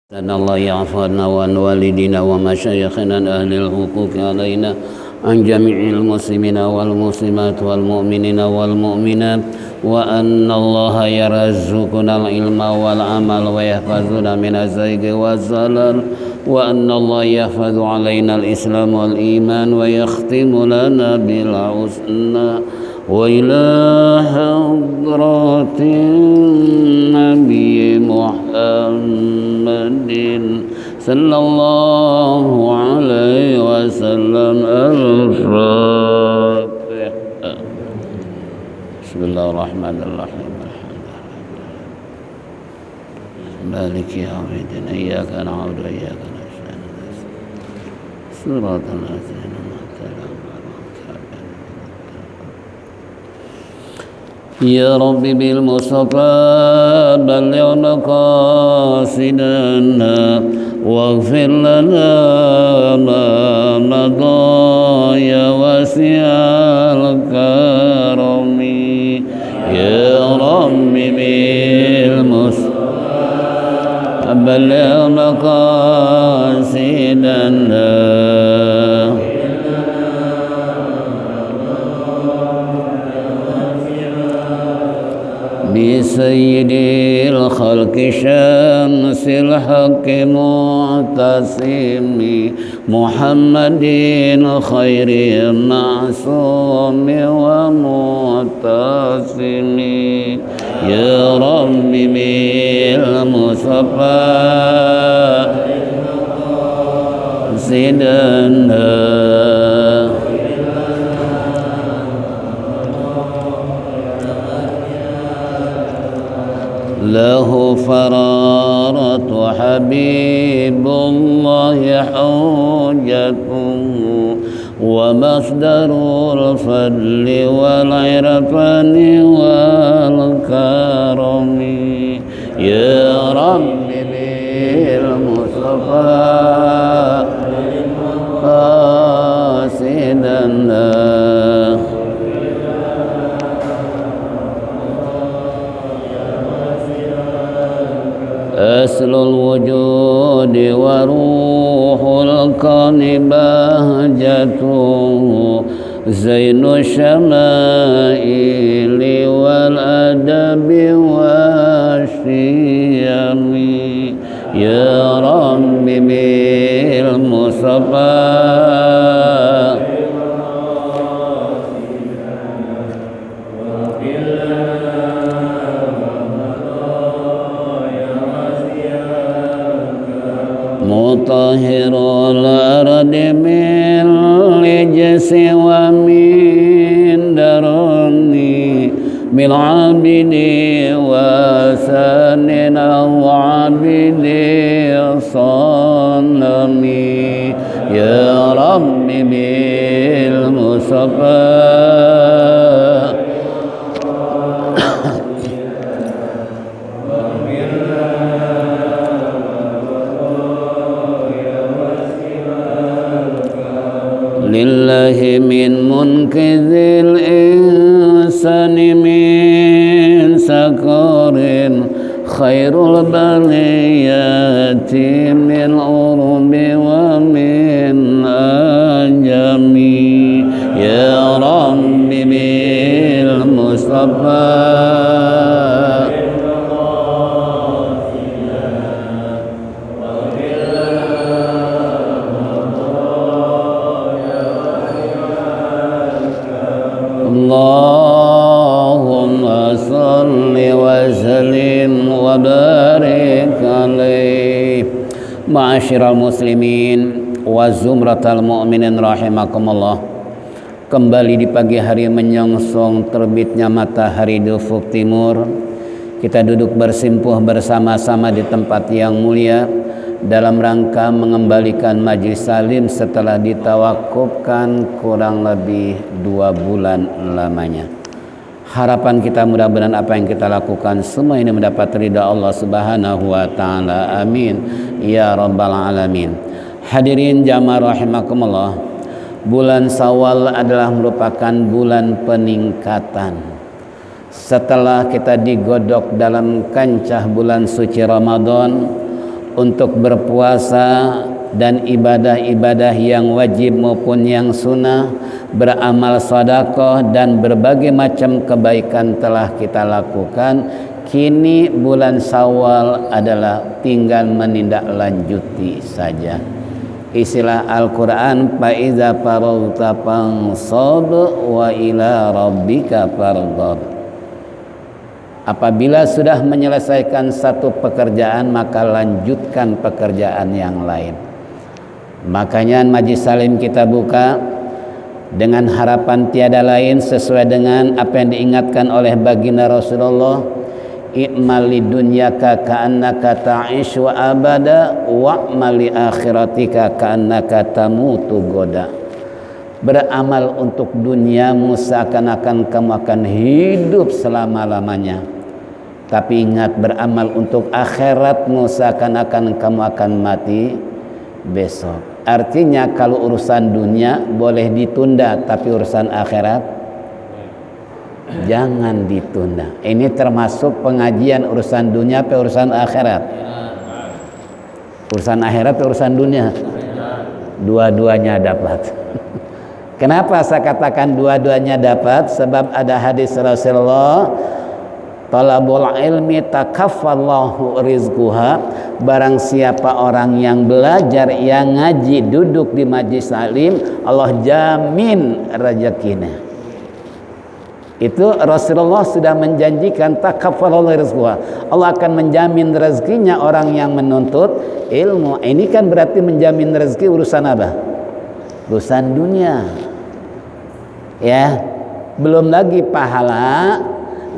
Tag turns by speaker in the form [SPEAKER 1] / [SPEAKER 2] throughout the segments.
[SPEAKER 1] أن الله يعفو عنا وعن والدينا ومشايخنا أهل الحقوق علينا عن جميع المسلمين والمسلمات والمؤمنين والمؤمنات وأن الله يرزقنا العلم والعمل ويحفظنا من الزيغ والزلل وأن الله يحفظ علينا الإسلام والإيمان ويختم لنا بالحسنى وإلى حضرة النبي محمد صلى الله عليه وسلم الفاتحة. بسم الله الرحمن الرحيم. مالك يوم الدين إياك نعبد وإياك نستعين صراط الذين أنعمت عليهم يا رب بالمصطفى بلغ مقاصدنا واغفر لنا ما مضى يا واسع الكرم يا رب بالمصطفى بلغ مقاصدنا بسيد الخلق شمس الحق معتصم محمد خير معصوم ومعتصم يا رب بالمصطفى سيدنا له فرارة حبيب الله حجته ومصدر الفضل والعرفان والكرم يا رب بالمصطفى قاصدنا أصل الوجود وروح الكون بهجته زين الشمائل والأدب والشيم يا رب بالمصطفى مطهر الأرض من رجس ومن درني بالعبد وسن أو عبد صنم يا رب بالمصطفى لله من منقذ الإنسان من سكر خير البليات من أرب ومن أجم يا رب بالمصطفى اللهم صل وسلم وبارك عليه. Ma'asyiral muslimin wa zumratal mu'minin rahimakumullah. Kembali di pagi hari menyongsong terbitnya matahari di ufuk timur, kita duduk bersimpuh bersama-sama di tempat yang mulia dalam rangka mengembalikan majlis salim setelah ditawakufkan kurang lebih 2 bulan lamanya. Harapan kita mudah-mudahan apa yang kita lakukan semua ini mendapat ridha Allah Subhanahu wa taala. Amin ya rabbal alamin. Hadirin jamaah rahimakumullah. Bulan Syawal adalah merupakan bulan peningkatan. Setelah kita digodok dalam kancah bulan suci Ramadan, untuk berpuasa dan ibadah-ibadah yang wajib maupun yang sunnah, beramal sedekah dan berbagai macam kebaikan telah kita lakukan. Kini bulan Syawal adalah tinggal menindaklanjuti saja. Istilah Al-Quran, fa iza faragta fansab wa ila rabbika farghab. Apabila sudah menyelesaikan satu pekerjaan, maka lanjutkan pekerjaan yang lain. Makanya Majlis Salim kita buka dengan harapan tiada lain sesuai dengan apa yang diingatkan oleh baginda Rasulullah, i'mal lidunyaka ka'annaka ta'ishu abada wa'mal li akhiratika ka'annaka tamutu goda. Beramal untuk duniamu seakan-akan kamu akan hidup selama-lamanya, tapi ingat, beramal untuk akhiratmu seakan-akan kamu akan mati besok. Artinya kalau urusan dunia boleh ditunda, tapi urusan akhirat jangan ditunda. Ini termasuk pengajian urusan dunia atau urusan akhirat? Urusan akhirat atau urusan dunia? Dua-duanya dapat. Kenapa saya katakan dua-duanya dapat? Sebab ada hadis Rasulullah, talabul ilmi takaffallahu rizquha. Barang siapa orang yang belajar, yang ngaji, duduk di majlis salim, Allah jamin rezekinya. Itu Rasulullah sudah menjanjikan takaffallahu rizquha. Allah akan menjamin rezekinya orang yang menuntut ilmu. Ini kan berarti menjamin rezeki urusan apa? Urusan dunia. Ya, belum lagi pahala.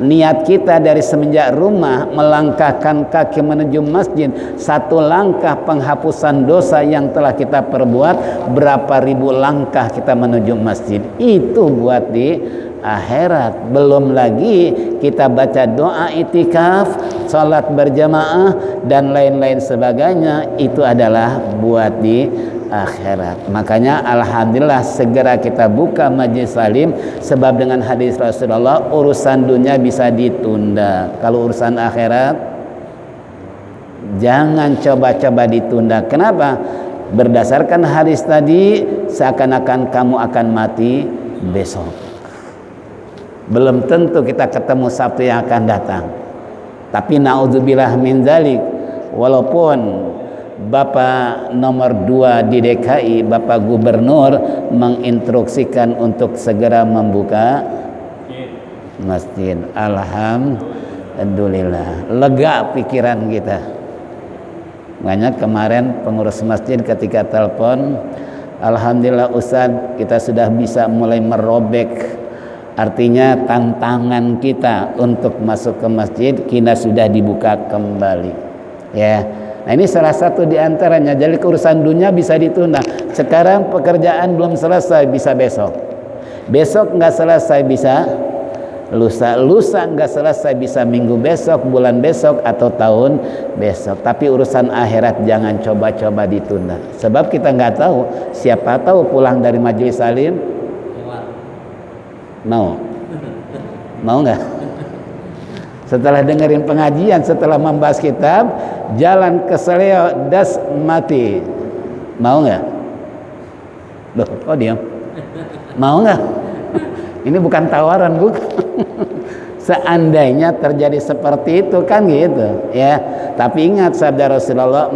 [SPEAKER 1] Niat kita dari semenjak rumah melangkahkan kaki menuju masjid, satu langkah penghapusan dosa yang telah kita perbuat, berapa ribu langkah kita menuju masjid, itu buat di akhirat. Belum lagi kita baca doa itikaf, salat berjamaah dan lain-lain sebagainya, itu adalah buat di akhirat. Makanya alhamdulillah segera kita buka majlis salim, sebab dengan hadis Rasulullah urusan dunia bisa ditunda, kalau urusan akhirat jangan coba-coba ditunda. Kenapa? Berdasarkan hadis tadi, seakan-akan kamu akan mati besok. Belum tentu kita ketemu Sabtu yang akan datang, tapi naudzubillah min dzalik. Walaupun Bapak nomor 2 di DKI, Bapak Gubernur menginstruksikan untuk segera membuka masjid. Alhamdulillah, lega pikiran kita. Makanya kemarin pengurus masjid ketika telepon, alhamdulillah Ustadz, kita sudah bisa mulai merobek. Artinya tantangan kita untuk masuk ke masjid kita sudah dibuka kembali. Ya. Nah, ini salah satu di antaranya. Jadi urusan dunia bisa ditunda. Sekarang pekerjaan belum selesai, bisa besok. Besok nggak selesai, bisa lusa. Lusa nggak selesai, bisa minggu besok, bulan besok, atau tahun besok. Tapi urusan akhirat jangan coba-coba ditunda. Sebab kita nggak tahu. Siapa tahu pulang dari majelis salim mau nggak? Setelah dengerin pengajian, setelah membahas kitab, jalan ke Seleo das mati, mau nggak? Loh, kok diam? Mau nggak? Ini bukan tawaran, bukan. Seandainya terjadi seperti itu kan gitu, ya. Tapi ingat sabda Rasulullah,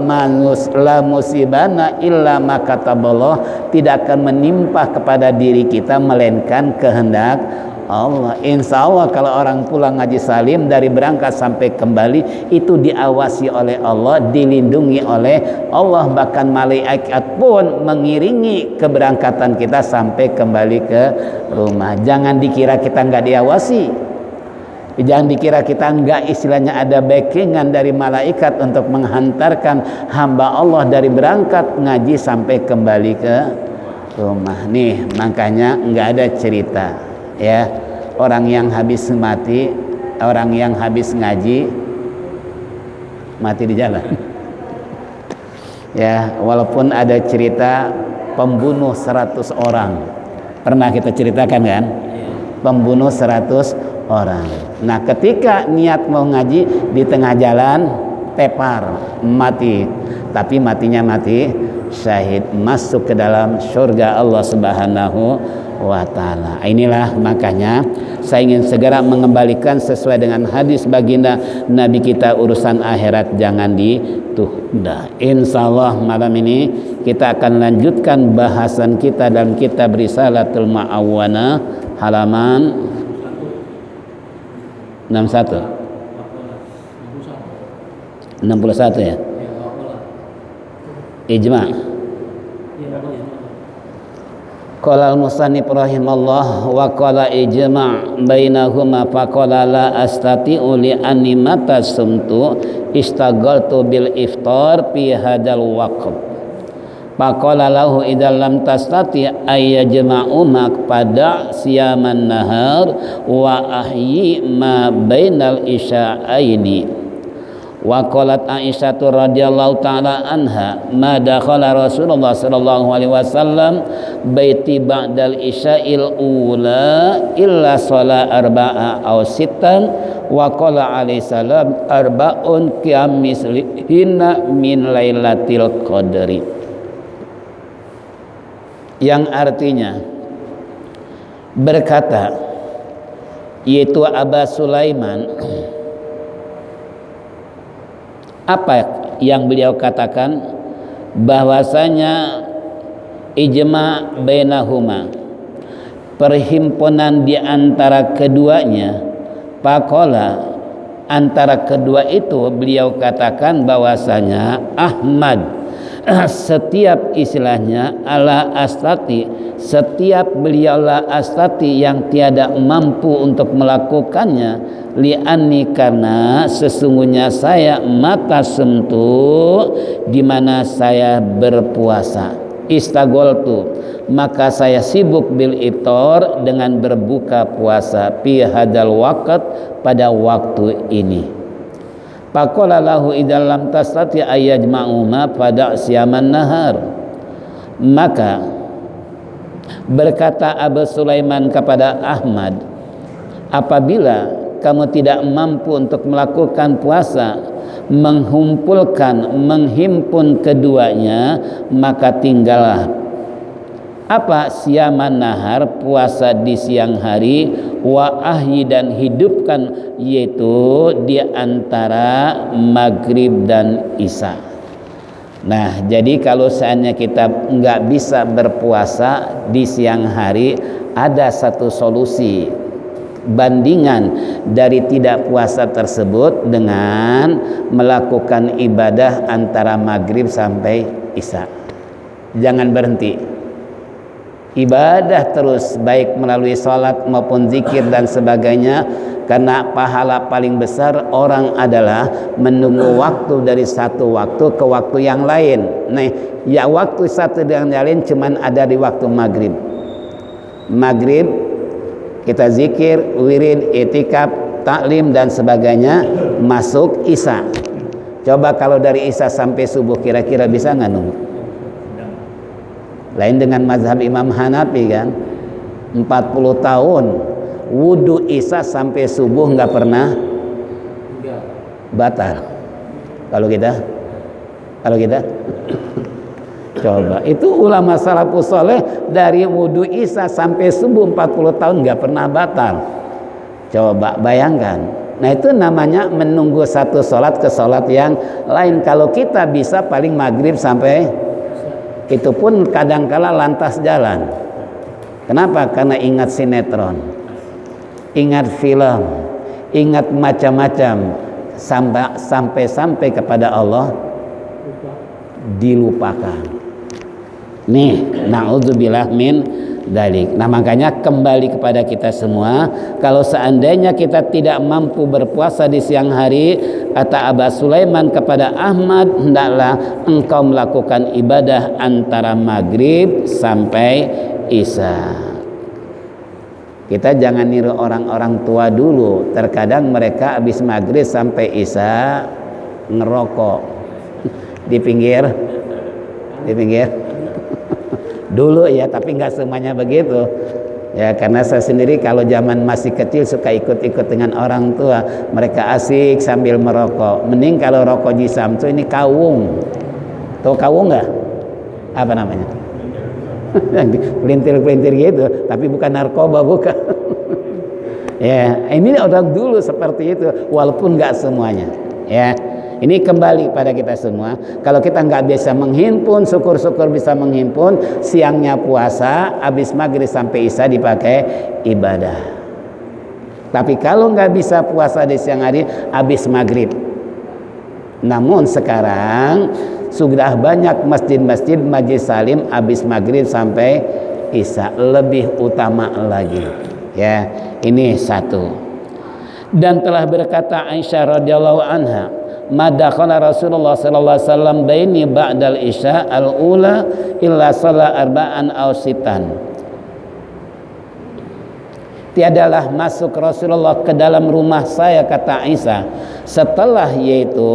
[SPEAKER 1] la musibana illa ma kataballah, tidak akan menimpa kepada diri kita melainkan kehendak Allah. Insya Allah kalau orang pulang ngaji salim dari berangkat sampai kembali itu diawasi oleh Allah, dilindungi oleh Allah, bahkan malaikat pun mengiringi keberangkatan kita sampai kembali ke rumah. Jangan dikira kita nggak diawasi, jangan dikira kita nggak, istilahnya ada backingan dari malaikat untuk menghantarkan hamba Allah dari berangkat ngaji sampai kembali ke rumah. Nih makanya nggak ada cerita, ya, orang yang habis mati, orang yang habis ngaji mati di jalan. Ya, walaupun ada cerita pembunuh 100 orang, pernah kita ceritakan kan, pembunuh 100 orang. Nah, ketika niat mau ngaji di tengah jalan tepar, mati. tapi matinya mati syahid, masuk ke dalam surga Allah Subhanahu wa ta'ala. Inilah makanya saya ingin segera mengembalikan sesuai dengan hadis baginda Nabi kita, urusan akhirat jangan ditunda. Insyaallah malam ini kita akan lanjutkan bahasan kita dalam kitab Risalatul Ma'awana halaman 61 ya. Ijma'. Qala al-musannif rahimallah wa qala ijma' bainahuma faqala la astati'u li anni mata sumtu istaghaltu bil iftar fi hadzal waqt. Faqala lahu idzal lam tastati ayyajma'u pada siyaman nahar wa ahyi ma bainal isya'aini. Wa qalat Aisyah radhiyallahu taala anha ma dakhala Rasulullah sallallahu alaihi wasallam baiti ba'dal isya'il ula illa shala arba'a aw sittan wa qala alaihi salam arba'un qiyamislihinna min lailatul qadri, yang artinya berkata, yaitu Aba Sulaiman, apa yang beliau katakan, bahwasanya ijma' bainahuma, perhimpunan di antara keduanya, pakola antara kedua itu beliau katakan bahwasanya Ahmad setiap istilahnya ala astati, setiap beliaulah astati yang tiada mampu untuk melakukannya, li'anni karena sesungguhnya saya mata sumtu di mana saya berpuasa, istagoltu maka saya sibuk bil iftar dengan berbuka puasa, fi hadal waqt pada waktu ini. Faqala lahu idzal lam tastati ayyajma'uma pada siyaman nahar, maka berkata Abu Sulaiman kepada Ahmad, apabila kamu tidak mampu untuk melakukan puasa, menghimpun keduanya, maka tinggallah apa siyaman nahar, puasa di siang hari, wa ahyi dan hidupkan, yaitu di antara maghrib dan isya. Nah, jadi kalau seandainya kita nggak bisa berpuasa di siang hari, ada satu solusi bandingan dari tidak puasa tersebut dengan melakukan ibadah antara maghrib sampai isya. Jangan berhenti, ibadah terus, baik melalui sholat maupun zikir dan sebagainya, karena pahala paling besar orang adalah menunggu waktu dari satu waktu ke waktu yang lain. Nah, ya waktu satu dengan yang lain cuman ada di waktu maghrib. Maghrib kita zikir, wirid, itikaf, taklim dan sebagainya, masuk isya. Coba kalau dari isya sampai subuh kira-kira bisa nggak nunggu? Lain dengan mazhab Imam Hanafi kan, 40 tahun wudu isya sampai subuh nggak pernah batal. Kalau kita coba, itu ulama salafus saleh dari wudu isya sampai subuh 40 tahun nggak pernah batal. Coba bayangkan. Nah, itu namanya menunggu satu sholat ke sholat yang lain. Kalau kita bisa paling maghrib sampai, itu pun kadangkala lantas jalan. Kenapa? Karena ingat sinetron, ingat film, ingat macam-macam, sampai kepada Allah dilupakan. Nih, na'udzubillah min dalik. Nah, makanya kembali kepada kita semua, kalau seandainya kita tidak mampu berpuasa di siang hari, kata Aba Sulaiman kepada Ahmad, hendaklah engkau melakukan ibadah antara maghrib sampai isya. Kita jangan niru orang-orang tua dulu, terkadang mereka habis maghrib sampai isya ngerokok di pinggir dulu ya, tapi nggak semuanya begitu ya, karena saya sendiri kalau zaman masih kecil suka ikut-ikut dengan orang tua, mereka asik sambil merokok. Mending kalau rokok di Samsu ini kawung Tahu kawung nggak? Apa namanya? Pelintir-pelintir gitu, tapi bukan narkoba, bukan. Ya, ini orang dulu seperti itu, walaupun nggak semuanya. Ya, ini kembali pada kita semua. Kalau kita nggak bisa menghimpun, syukur-syukur bisa menghimpun. Siangnya puasa, habis maghrib sampai isya dipakai ibadah. Tapi kalau nggak bisa puasa di siang hari, habis maghrib. Namun sekarang sudah banyak masjid-masjid majlis salim habis maghrib sampai isya, lebih utama lagi. Ya, ini satu. Dan telah berkata Aisyah radhiyallahu anha, madakhala Rasulullah sallallahu alaihi wasallam baini ba'dal isya al-ula illa shalla arba'an aw sitan. Tiadalah masuk Rasulullah ke dalam rumah saya, kata Aisyah, setelah yaitu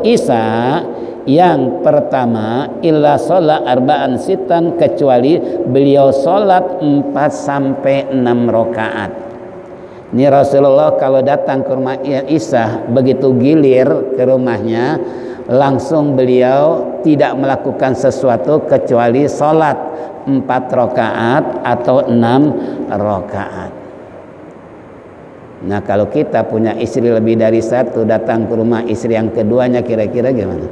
[SPEAKER 1] isya yang pertama illa sholat arba'an sitan, kecuali beliau sholat 4 sampai 6 rakaat. Ini Rasulullah kalau datang ke rumah Isya, begitu gilir ke rumahnya, langsung beliau tidak melakukan sesuatu kecuali sholat 4 rakaat atau 6 rakaat. Nah, kalau kita punya istri lebih dari satu, datang ke rumah istri yang keduanya, kira-kira gimana?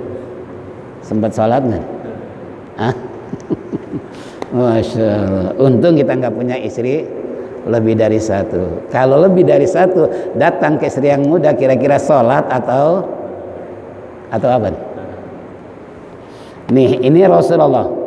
[SPEAKER 1] Sempat sholat nggak? Hah? Masya Allah. Untung kita nggak punya istri lebih dari satu. Kalau lebih dari satu, datang ke istri yang muda, kira-kira sholat atau apa? Nih, ini Rasulullah.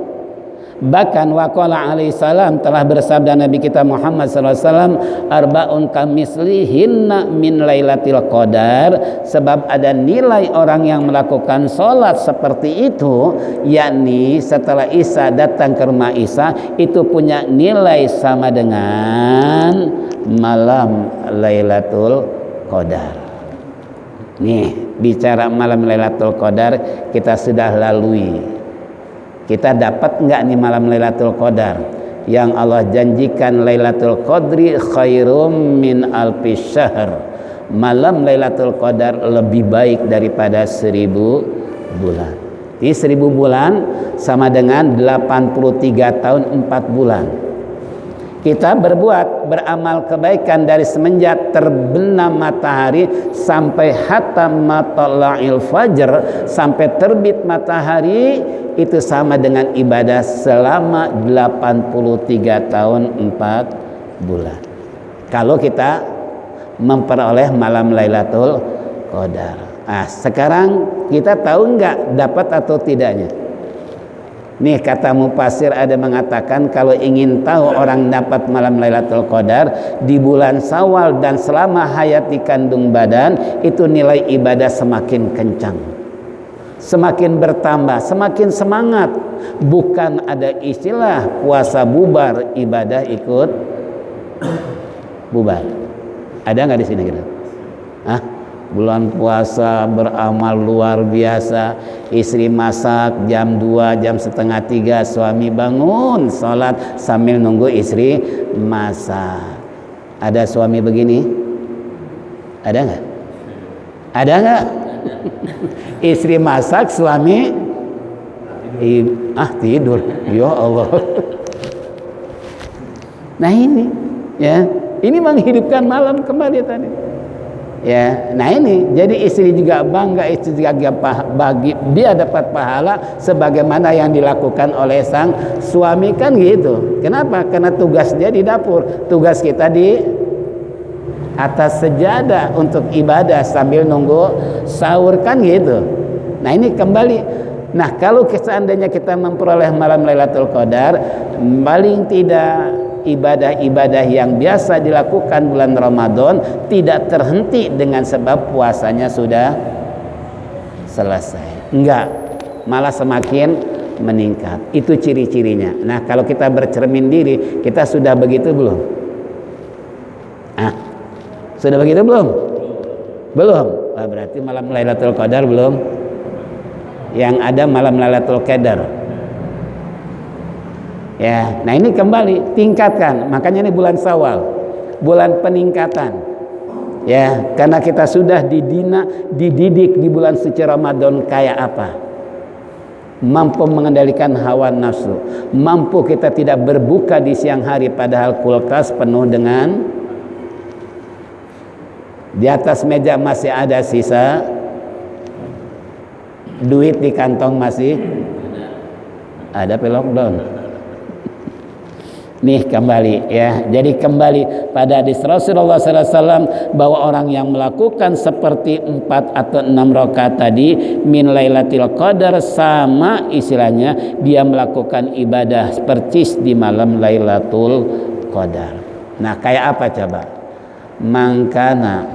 [SPEAKER 1] Bahkan waqala alaihi salam, telah bersabda Nabi kita Muhammad sallallahu alaihi wasallam, arba'un kamislihinna min lailatul qadar, sebab ada nilai orang yang melakukan sholat seperti itu, yakni setelah Isya datang ke rumah Isya, itu punya nilai sama dengan malam Lailatul Qadar. Nih, bicara malam Lailatul Qadar kita sudah lalui. Kita dapat enggak nih malam Lailatul Qadar yang Allah janjikan? Lailatul Qadri khairum min alfi syahr. Malam Lailatul Qadar lebih baik daripada 1000 bulan. Ini 1000 bulan sama dengan 83 tahun 4 bulan. Kita beramal kebaikan dari semenjak terbenam matahari sampai hatta matla'il fajr, sampai terbit matahari, itu sama dengan ibadah selama 83 tahun 4 bulan. Kalau kita memperoleh malam Lailatul Qadar. Nah, sekarang kita tahu enggak dapat atau tidaknya? Nih, kata mufasir ada mengatakan kalau ingin tahu orang dapat malam Lailatul Qadar di bulan Syawal dan selama hayat di kandung badan, itu nilai ibadah semakin kencang, semakin bertambah, semakin semangat. Bukan ada istilah puasa bubar, ibadah ikut bubar. Ada nggak di sini gitu? Hah? Bulan puasa beramal luar biasa, istri masak jam 2, jam setengah 3, suami bangun sholat sambil nunggu istri masak. Ada suami begini? Ada nggak? Ada nggak? Istri masak, suami tidur. Ya Allah. Nah ini, ya, ini menghidupkan malam kembali tadi. Ya, nah ini jadi istri juga bangga, istri juga bagi dia dapat pahala sebagaimana yang dilakukan oleh sang suami, kan gitu. Kenapa? Karena tugas dia di dapur, tugas kita di atas sejadah untuk ibadah sambil nunggu sahur, kan gitu. Nah ini kembali. Nah kalau seandainya kita memperoleh malam Lailatul Qadar, paling tidak ibadah-ibadah yang biasa dilakukan bulan Ramadan tidak terhenti dengan sebab puasanya sudah selesai. Enggak, malah semakin meningkat. Itu ciri-cirinya. Nah, kalau kita bercermin diri, kita sudah begitu belum? Sudah begitu belum? Belum. Wah, berarti malam Lailatul Qadar belum. Yang ada malam Lailatul Qadar. Ya, nah ini kembali tingkatkan. Makanya ini bulan Syawal, bulan peningkatan. Ya, karena kita sudah dididik di bulan suci Ramadan kayak apa? mampu mengendalikan hawa nafsu, mampu kita tidak berbuka di siang hari padahal kulkas penuh dengan, di atas meja masih ada sisa duit, di kantong masih ada, lockdown. Nih kembali ya, jadi kembali pada hadis Rasulullah SAW bahwa orang yang melakukan seperti 4 atau 6 rakaat tadi min Lailatul Qadar, sama istilahnya dia melakukan ibadah percis di malam Lailatul Qadar. Nah, kayak apa coba? Mangkana,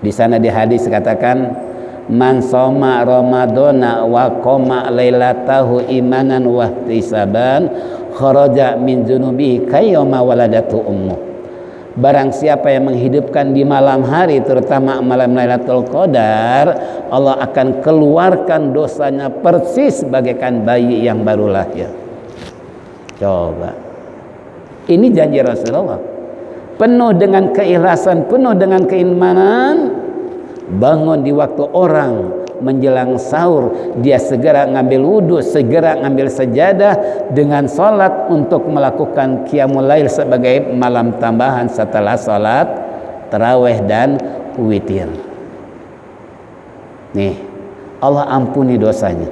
[SPEAKER 1] di sana di hadis katakan man soma ramadhana wa qama lailatahu imanan wa ihtisaban kharaja min dzunubihi kayyama waladatu ummu. Barang siapa yang menghidupkan di malam hari, terutama malam Lailatul Qadar, Allah akan keluarkan dosanya persis bagaikan bayi yang baru lahir. Coba, ini janji Rasulullah, penuh dengan keikhlasan, penuh dengan keimanan. Bangun di waktu orang menjelang sahur, dia segera ngambil wudhu, segera ngambil sajadah dengan sholat untuk melakukan qiyamul lail sebagai malam tambahan setelah sholat tarawih dan witir. Nih, Allah ampuni dosanya.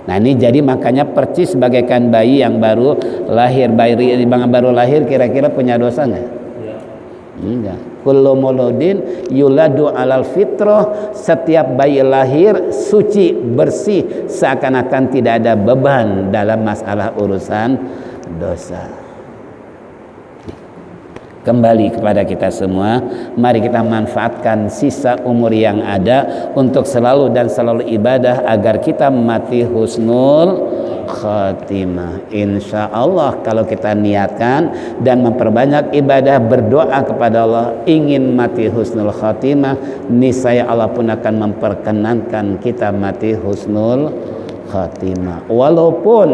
[SPEAKER 1] Nah, ini jadi makanya percis bagaikan bayi yang baru lahir. Bayi yang baru lahir kira-kira punya dosa nggak? Enggak. Kullu mauludin yuladu alal fitrah, setiap bayi lahir suci, bersih, seakan-akan tidak ada beban dalam masalah urusan dosa. Kembali kepada kita semua, mari kita manfaatkan sisa umur yang ada untuk selalu dan selalu ibadah agar kita mati husnul khatimah. Insya Allah kalau kita niatkan dan memperbanyak ibadah, berdoa kepada Allah ingin mati husnul khatimah, niscaya Allah pun akan memperkenankan kita mati husnul khatimah. Walaupun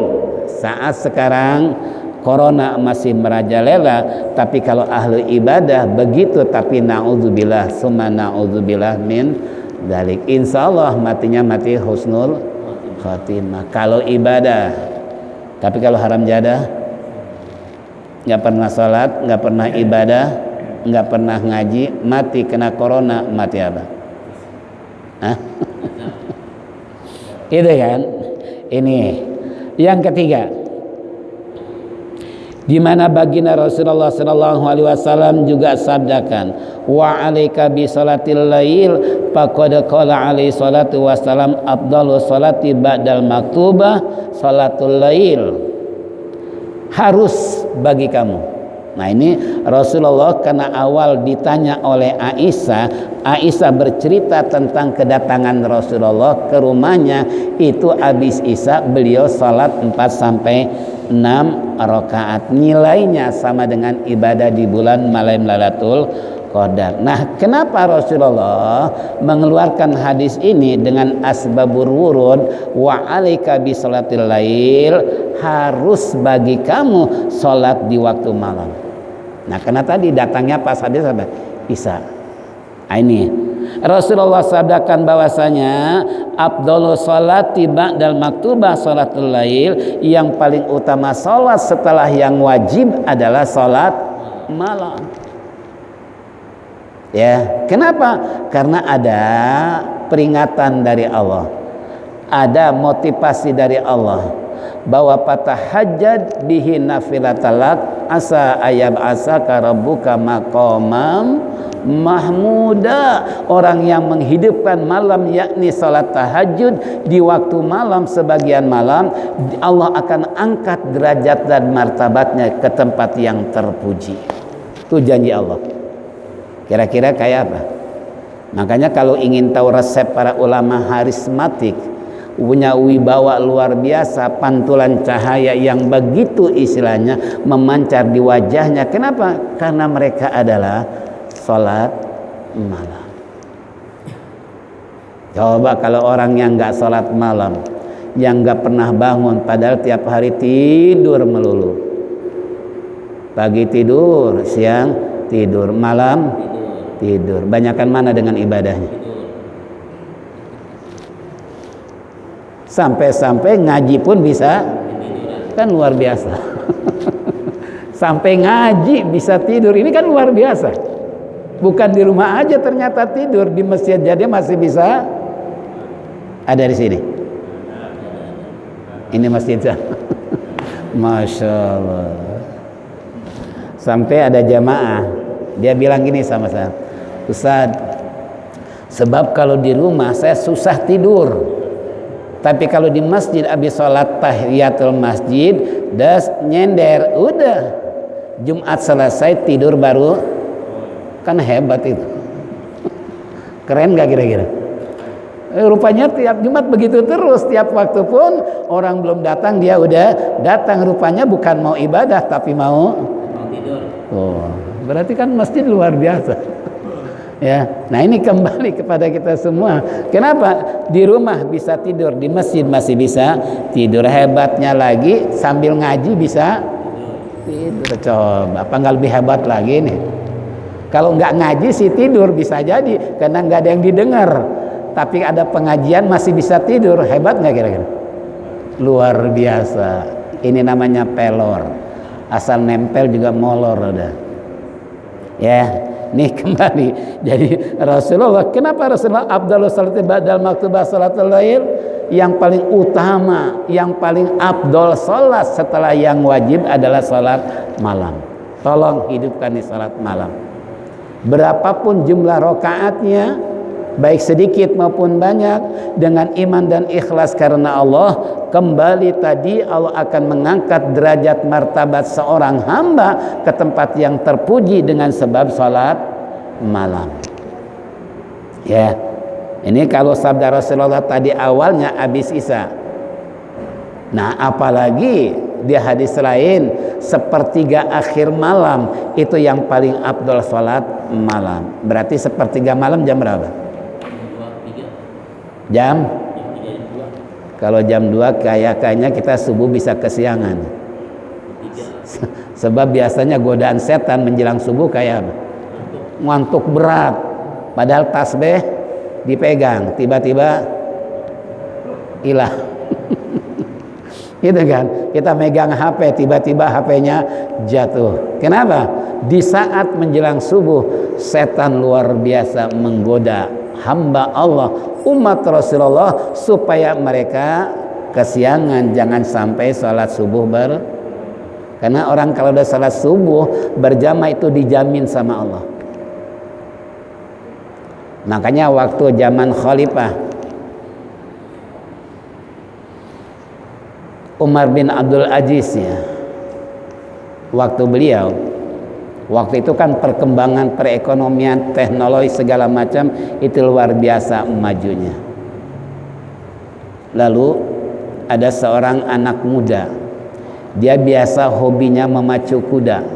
[SPEAKER 1] saat sekarang corona masih merajalela, tapi kalau ahli ibadah begitu, tapi na'udzubillah summa na'udzubillah min dzalik, insya Allah matinya mati husnul khatimah kalau ibadah. Tapi kalau haram jadah, nggak pernah sholat, nggak pernah ibadah, nggak pernah ngaji, mati kena corona, mati apa? Hah? Itu kan. Ini yang ketiga, di mana baginda Rasulullah sallallahu alaihi wasallam juga sabdakan, wa alaika bi salatil lail faqad qala alaihi salatu wasallam afdalu salati ba'dal maktubah salatul lail. Harus bagi kamu. Nah, ini Rasulullah karena awal ditanya oleh Aisyah bercerita tentang kedatangan Rasulullah ke rumahnya, itu habis Isya beliau salat 4 sampai 6 rakaat, nilainya sama dengan ibadah di bulan malam Lailatul Qadar. Nah, kenapa Rasulullah mengeluarkan hadis ini dengan asbabur wurud wa alaika bi salatil lail, harus bagi kamu salat di waktu malam. Nah, karena tadi datangnya pas hadis apa? Isya. Ini Rasulullah sabdakan bahwasanya afdhalu sholati ba'dal maktubah sholatul lail, yang paling utama sholat setelah yang wajib adalah sholat malam. Ya, kenapa? Karena ada peringatan dari Allah, ada motivasi dari Allah bahwa patahajjad bihi nafilatalak asa ayab asa karabuka maqamam mahmuda. Orang yang menghidupkan malam yakni salat tahajud di waktu malam, sebagian malam, Allah akan angkat derajat dan martabatnya ke tempat yang terpuji. Itu janji Allah. Kira-kira kayak apa? Makanya kalau ingin tahu resep para ulama harismatik, punya wibawa luar biasa, pantulan cahaya yang begitu istilahnya memancar di wajahnya. Kenapa? Karena mereka adalah sholat malam. Coba kalau orang yang nggak sholat malam, yang nggak pernah bangun, padahal tiap hari tidur melulu, pagi tidur, siang tidur, malam tidur, banyakan mana dengan ibadahnya? Sampai-sampai ngaji pun bisa, kan luar biasa. Sampai ngaji bisa tidur, ini kan luar biasa. Bukan di rumah aja ternyata tidur, di masjid jadi masih bisa. Ada di sini. Ini masjid. Masya Allah. Sampai ada jamaah, dia bilang gini sama saya, Ustaz, sebab kalau di rumah saya susah tidur, tapi kalau di masjid habis sholat tahiyatul masjid das nyender, udah Jumat selesai tidur baru, kan hebat itu. Keren gak kira-kira? Rupanya tiap Jumat begitu terus, tiap waktu pun orang belum datang dia udah datang. Rupanya bukan mau ibadah tapi mau tidur. Oh, berarti kan masjid luar biasa. Ya, nah ini kembali kepada kita semua. Kenapa di rumah bisa tidur, di masjid masih bisa tidur? Hebatnya lagi sambil ngaji bisa tidur. Coba, apa nggak lebih hebat lagi nih? Kalau nggak ngaji sih tidur bisa jadi, karena nggak ada yang didengar. Tapi ada pengajian masih bisa tidur. Hebat nggak kira-kira? Luar biasa. Ini namanya pelor. Asal nempel juga molor udah. Ya, nih kembali. Jadi Rasulullah, kenapa Rasulullah afdhalus sholati ba'dal maktubah sholatul lail? Yang paling utama, yang paling afdol sholat setelah yang wajib adalah sholat malam. Tolong hidupkan nih sholat malam. Berapapun jumlah rakaatnya, baik sedikit maupun banyak, dengan iman dan ikhlas karena Allah, kembali tadi Allah akan mengangkat derajat martabat seorang hamba ke tempat yang terpuji dengan sebab salat malam. Ya, ini kalau sabda Rasulullah tadi awalnya habis Isya. Nah, apalagi di hadis lain sepertiga akhir malam itu yang paling afdol salat malam. Berarti sepertiga malam jam berapa? Jam? Kalau jam 2 kayaknya kita subuh bisa kesiangan. Sebab biasanya godaan setan menjelang subuh kayak ngantuk berat. Padahal tasbih dipegang, tiba-tiba hilang. Gitu kan? Kita megang HP, tiba-tiba HP-nya jatuh. Kenapa? Di saat menjelang subuh, setan luar biasa menggoda hamba Allah, umat Rasulullah, supaya mereka kesiangan, jangan sampai sholat subuh karena orang kalau udah sholat subuh berjamaah itu dijamin sama Allah. Makanya waktu zaman Khalifah Umar bin Abdul Aziz, ya, waktu beliau, waktu itu kan perkembangan perekonomian, teknologi segala macam itu luar biasa majunya. Lalu ada seorang anak muda, dia biasa hobinya memacu kuda.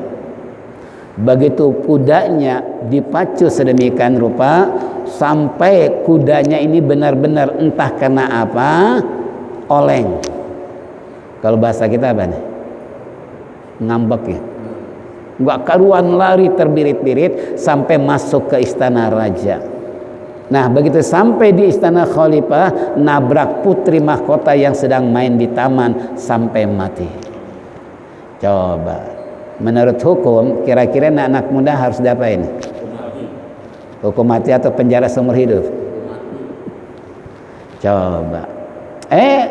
[SPEAKER 1] Begitu kudanya dipacu sedemikian rupa sampai kudanya ini benar-benar entah karena apa oleng. Kalau bahasa kita apa nih? Ngambek ya. Gak karuan, lari terbirit-birit sampai masuk ke istana raja. Nah, begitu sampai di istana khalifah, nabrak putri mahkota yang sedang main di taman sampai mati. Coba, menurut hukum kira-kira anak muda harus diapain? Hukum mati atau penjara seumur hidup? Coba.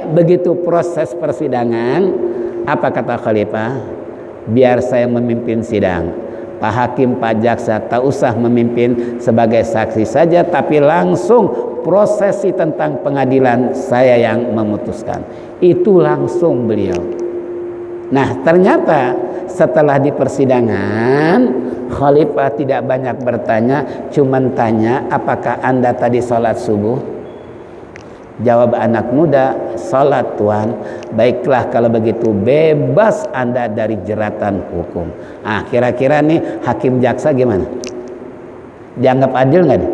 [SPEAKER 1] Begitu proses persidangan, apa kata khalifah? Biar saya memimpin sidang. Pak Hakim, Pak Jaksa tak usah memimpin, sebagai saksi saja, tapi langsung prosesi tentang pengadilan saya yang memutuskan. Itu langsung beliau. Nah, ternyata setelah di persidangan, khalifah tidak banyak bertanya, cuman tanya, apakah Anda tadi sholat subuh? Jawab anak muda, salat tuan. Baiklah kalau begitu, bebas Anda dari jeratan hukum. Ah, kira-kira nih hakim jaksa gimana? Dianggap adil nggak nih?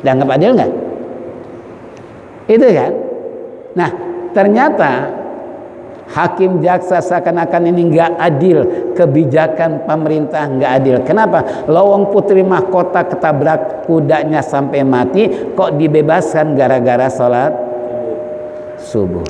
[SPEAKER 1] Dianggap adil nggak? Itu kan? Nah, ternyata hakim jaksa seakan-akan ini nggak adil, kebijakan pemerintah nggak adil. Kenapa? Lawang putri mahkota ketabrak kudanya sampai mati, kok dibebaskan gara-gara sholat subuh.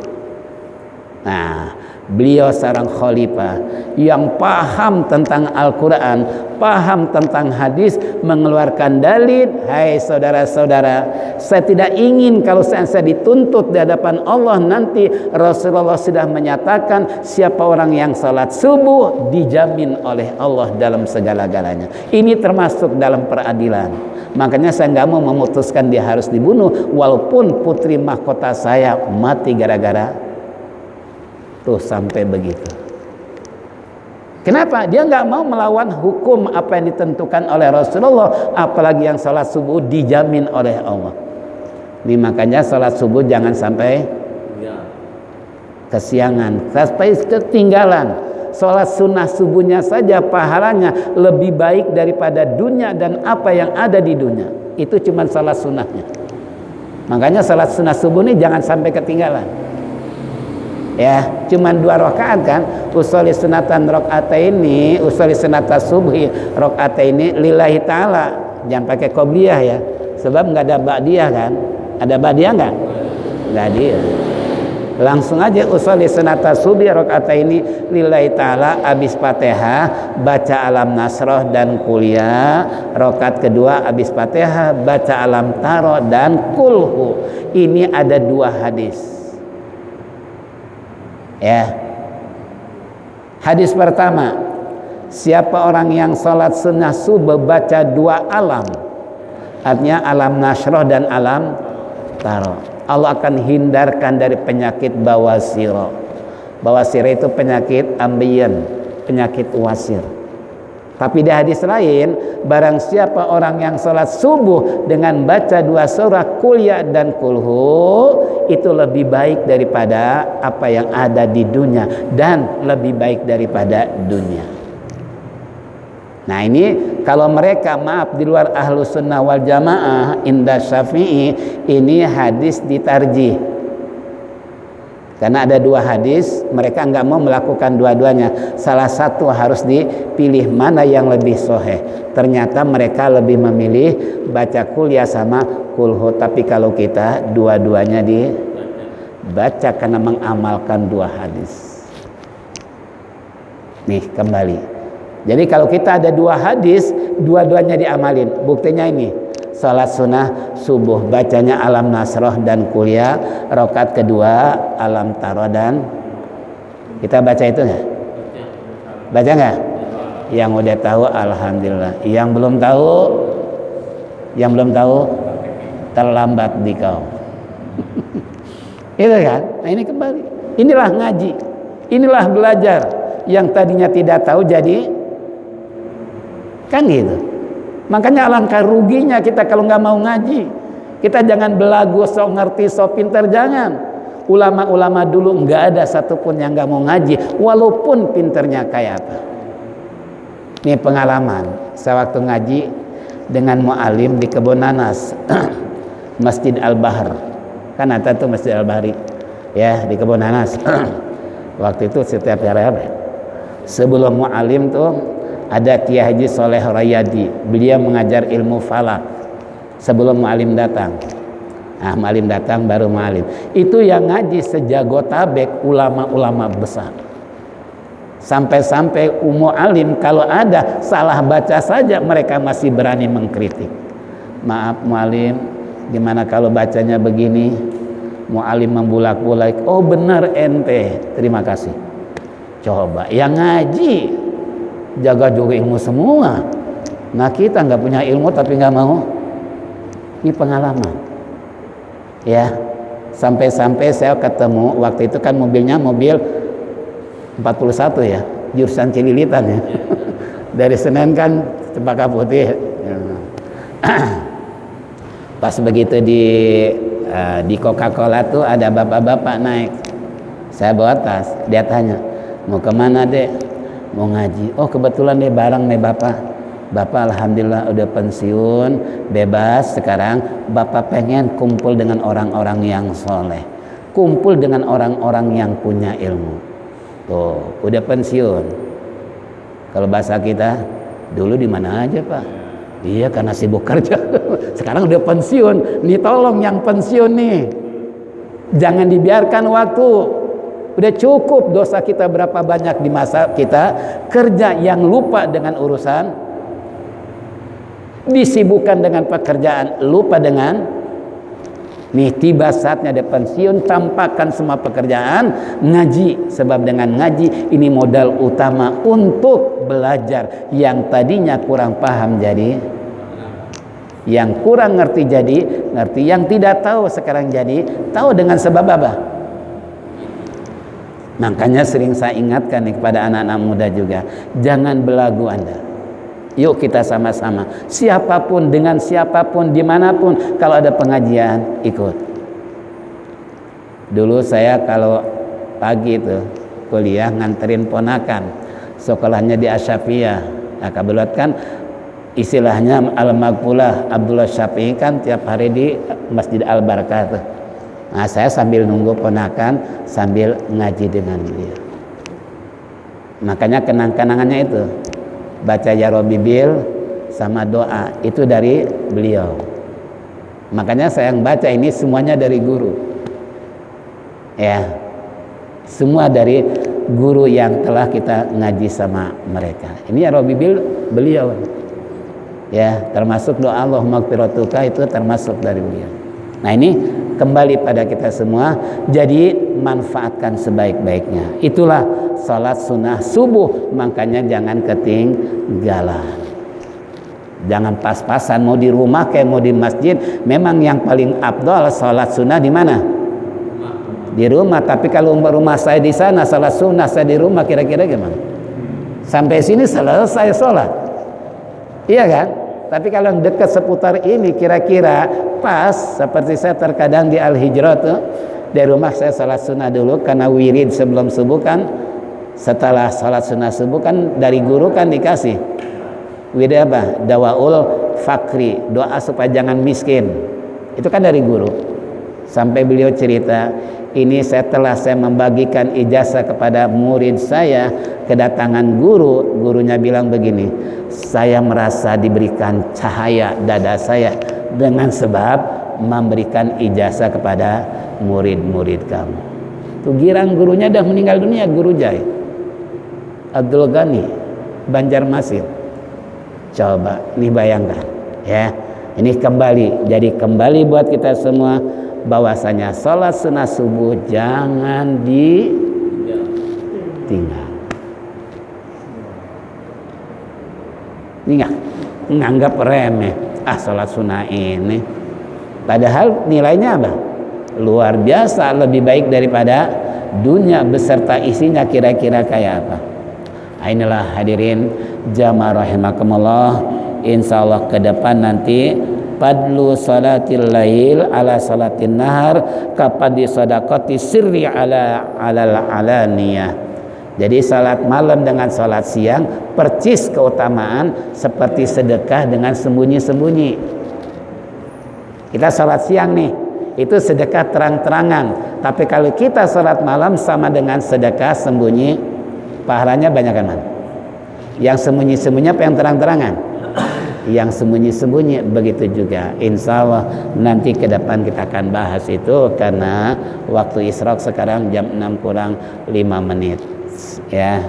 [SPEAKER 1] Nah, beliau seorang khalifah yang paham tentang Al-Quran, paham tentang hadis, mengeluarkan dalil. Hai saudara-saudara, saya tidak ingin kalau saya dituntut di hadapan Allah nanti. Rasulullah sudah menyatakan siapa orang yang salat subuh dijamin oleh Allah dalam segala-galanya. Ini termasuk dalam peradilan. Makanya saya nggak mau memutuskan dia harus dibunuh walaupun putri mahkota saya mati gara-gara tuh sampai begitu. Kenapa? Dia nggak mau melawan hukum apa yang ditentukan oleh Rasulullah, apalagi yang salat subuh dijamin oleh Allah. Ini makanya salat subuh jangan sampai kesiangan, sampai ketinggalan. Salat sunnah subuhnya saja pahalanya lebih baik daripada dunia dan apa yang ada di dunia. Itu cuma salat sunnahnya. Makanya salat sunnah subuh ini jangan sampai ketinggalan. Ya, cuman 2 rakaat kan. Usolli sunatan rakaataini, usolli sunata subhi rakaataini lillahi taala. Jangan pakai qobliyah ya. Sebab enggak ada ba'diyah kan? Ada ba'diyah enggak? Enggak ada. Langsung aja usolli sunata subhi rakaataini lillahi taala, habis Fatihah baca alam nasroh dan kuliah. Rakaat kedua habis Fatihah baca alam taro dan kulhu. Ini ada 2 hadis. Ya, hadis pertama, siapa orang yang salat sunnah subuh baca 2 alam, artinya alam nasroh dan alam taro, Allah akan hindarkan dari penyakit bawasir. Bawasir itu penyakit ambeien, penyakit wasir. Tapi di hadis lain, barang siapa orang yang salat subuh dengan baca 2 surah kuliah dan kulhu, itu lebih baik daripada apa yang ada di dunia dan lebih baik daripada dunia. Nah ini kalau mereka maaf di luar ahlu sunnah wal jamaah inda syafi'i, ini hadis ditarjih. Karena ada 2 hadis, mereka nggak mau melakukan dua-duanya. Salah satu harus dipilih mana yang lebih sahih. Ternyata mereka lebih memilih baca kuliah sama kulhu. Tapi kalau kita dua-duanya dibaca karena mengamalkan 2 hadis. Nih kembali. Jadi kalau kita ada 2 hadis, dua-duanya diamalin. Buktinya ini. Salat sunnah subuh bacanya alam nasroh dan kuliah, rakaat kedua alam taro dan kita baca itu nggak? Baca nggak? Yang udah tahu alhamdulillah. Yang belum tahu terlambat di kau. Itu kan? Nah ini kembali. Inilah ngaji. Inilah belajar. Yang tadinya tidak tahu jadi kan gitu. Makanya alangkah ruginya kita kalau nggak mau ngaji. Kita jangan belagu sok ngerti sok pinter, jangan. Ulama-ulama dulu nggak ada satupun yang nggak mau ngaji walaupun pinternya kayak apa. Ini pengalaman saya waktu ngaji dengan mu'alim di Kebun Nanas Masjid Al-Bahr, kan ada tuh Masjid Al-Bahri ya di Kebun Nanas. Waktu itu setiap hari sebelum mu'alim tuh ada Kiai Haji Soleh Rayadi, beliau mengajar ilmu falak sebelum mu'alim datang. Nah, mu'alim datang baru mu'alim. Itu yang ngaji sejago tabek ulama-ulama besar. Sampai-sampai mu'alim kalau ada salah baca saja mereka masih berani mengkritik. Maaf mu'alim, gimana kalau bacanya begini? Mu'alim membulak-bulak. Oh benar ente, terima kasih. Coba yang ngaji jaga juga ilmu semua. Nah kita nggak punya ilmu tapi nggak mau. Ini pengalaman. Ya, sampai-sampai saya ketemu waktu itu kan mobilnya mobil 41 ya, jurusan Cililitan ya. Dari Senen kan Cempaka Putih. Pas begitu di Coca-Cola tuh ada bapak-bapak naik. Saya bawa tas, dia tanya, mau kemana dek? Mau ngaji. Oh kebetulan deh bareng nih bapak alhamdulillah udah pensiun bebas sekarang. Bapak pengen kumpul dengan orang-orang yang soleh, kumpul dengan orang-orang yang punya ilmu. Tuh udah pensiun. Kalau bahasa kita dulu di mana aja pak? Iya karena sibuk kerja. Sekarang udah pensiun. Nih tolong yang pensiun nih
[SPEAKER 2] Jangan dibiarkan waktu. Udah cukup dosa kita berapa banyak di masa kita kerja yang lupa dengan urusan, disibukkan dengan pekerjaan, lupa dengan nih tiba saatnya dia pensiun, tampakkan semua pekerjaan, ngaji. Sebab dengan ngaji ini modal utama untuk belajar. Yang tadinya kurang paham jadi, yang kurang ngerti jadi ngerti, yang tidak tahu sekarang jadi tahu. Dengan sebab apa? Makanya sering saya ingatkan nih kepada anak-anak muda juga, jangan belagu Anda. Yuk kita sama-sama, siapapun, dengan siapapun, dimanapun, kalau ada pengajian ikut. Dulu saya kalau pagi itu kuliah nganterin ponakan, sekolahnya di Asyafiyah. Nah kebetulan kan istilahnya Al-Maghfulah Abdullah Syafi'i kan tiap hari di Masjid Al-Barakah tuh. Nah saya sambil nunggu ponakan sambil ngaji dengan dia. Makanya kenang-kenangannya itu baca Ya Rabbi Bil sama doa itu dari beliau. Makanya saya yang baca ini semuanya dari guru. Ya, semua dari guru yang telah kita ngaji sama mereka. Ini Ya Rabbi Bil beliau. Ya, termasuk doa Allahumma gfiratuka itu termasuk dari beliau. Nah ini kembali pada kita semua, jadi manfaatkan sebaik-baiknya. Itulah salat sunnah subuh, makanya jangan ketinggalan. Jangan pas-pasan, mau di rumah kayak mau di masjid. Memang yang paling afdal salat sunnah di mana? Di rumah. Tapi kalau rumah saya di sana, salat sunnah saya di rumah, kira-kira gimana? Sampai sini selesai sholat, iya kan? Tapi kalau yang dekat seputar ini kira-kira pas. Seperti saya terkadang di Al-Hijrah tuh, dari rumah saya salat sunnah dulu karena wirid sebelum subuh kan. Setelah salat sunnah subuh kan dari guru kan dikasih wirid apa? Dawaul Fakri, doa supaya jangan miskin. Itu kan dari guru. Sampai beliau cerita, ini setelah saya membagikan ijazah kepada murid saya, kedatangan guru, gurunya bilang begini, saya merasa diberikan cahaya dada saya dengan sebab memberikan ijazah kepada murid-murid kamu. Tuh girang gurunya dah meninggal dunia, Guru Jai Abdul Ghani Banjarmasin. Coba ini bayangkan ya. Ini kembali, jadi kembali buat kita semua bahwasanya sholat sunnah subuh jangan ditinggal. Nganggap remeh, sholat sunnah ini. Padahal nilainya apa? Luar biasa, lebih baik daripada dunia beserta isinya, kira-kira kayak apa? Inilah hadirin jamaah rahimakumullah. Insyaallah ke depan nanti padlu salatil lail ala salatin nahar kapadi sadaqati sirri ala alaniyah. Jadi salat malam dengan salat siang percis keutamaan seperti sedekah dengan sembunyi-sembunyi. Kita salat siang nih, itu sedekah terang-terangan. Tapi kalau kita salat malam sama dengan sedekah sembunyi, pahalanya banyak kan? Yang sembunyi-sembunyi apa yang terang-terangan? Yang sembunyi-sembunyi. Begitu juga insya Allah nanti ke depan kita akan bahas itu, karena waktu isyraq sekarang jam 6 kurang 5 menit ya.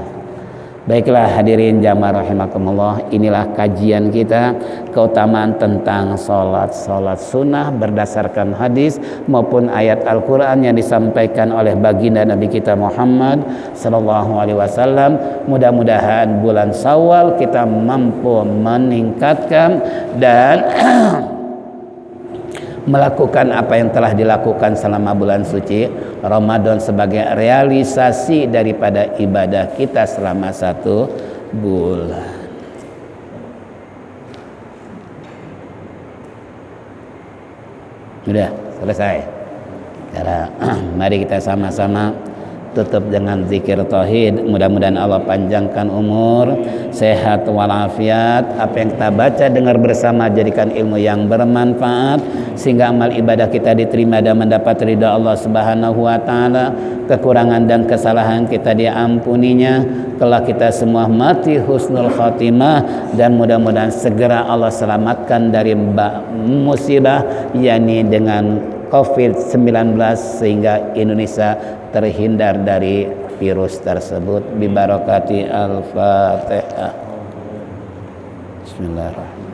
[SPEAKER 2] Baiklah hadirin jamaah rahimakumullah, inilah kajian kita keutamaan tentang salat sunnah berdasarkan hadis maupun ayat Al-Quran yang disampaikan oleh baginda Nabi kita Muhammad sallallahu alaihi wasallam. Mudah-mudahan bulan Syawal kita mampu meningkatkan dan melakukan apa yang telah dilakukan selama bulan suci Ramadan sebagai realisasi daripada ibadah kita selama 1 bulan. Sudah selesai. Karena mari kita sama-sama tutup dengan zikir tauhid. Mudah-mudahan Allah panjangkan umur, sehat walafiat. Apa yang kita baca dengar bersama jadikan ilmu yang bermanfaat sehingga amal ibadah kita diterima dan mendapat ridha Allah Subhanahu wa taala. Kekurangan dan kesalahan kita diampuninya. Kelak kita semua mati husnul khatimah dan mudah-mudahan segera Allah selamatkan dari musibah, yakni dengan COVID-19 sehingga Indonesia terhindar dari virus tersebut. Bi barakati Al-Fatihah. Bismillahirrahmanirrahim.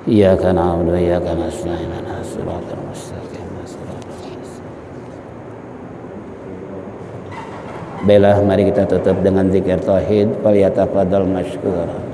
[SPEAKER 2] Iyyaka na'budu wa iyyaka nasta'in. Ihdinas siratal mustaqim. Baiklah, mari kita tutup dengan zikir tauhid. Falyatafadhal mashkura.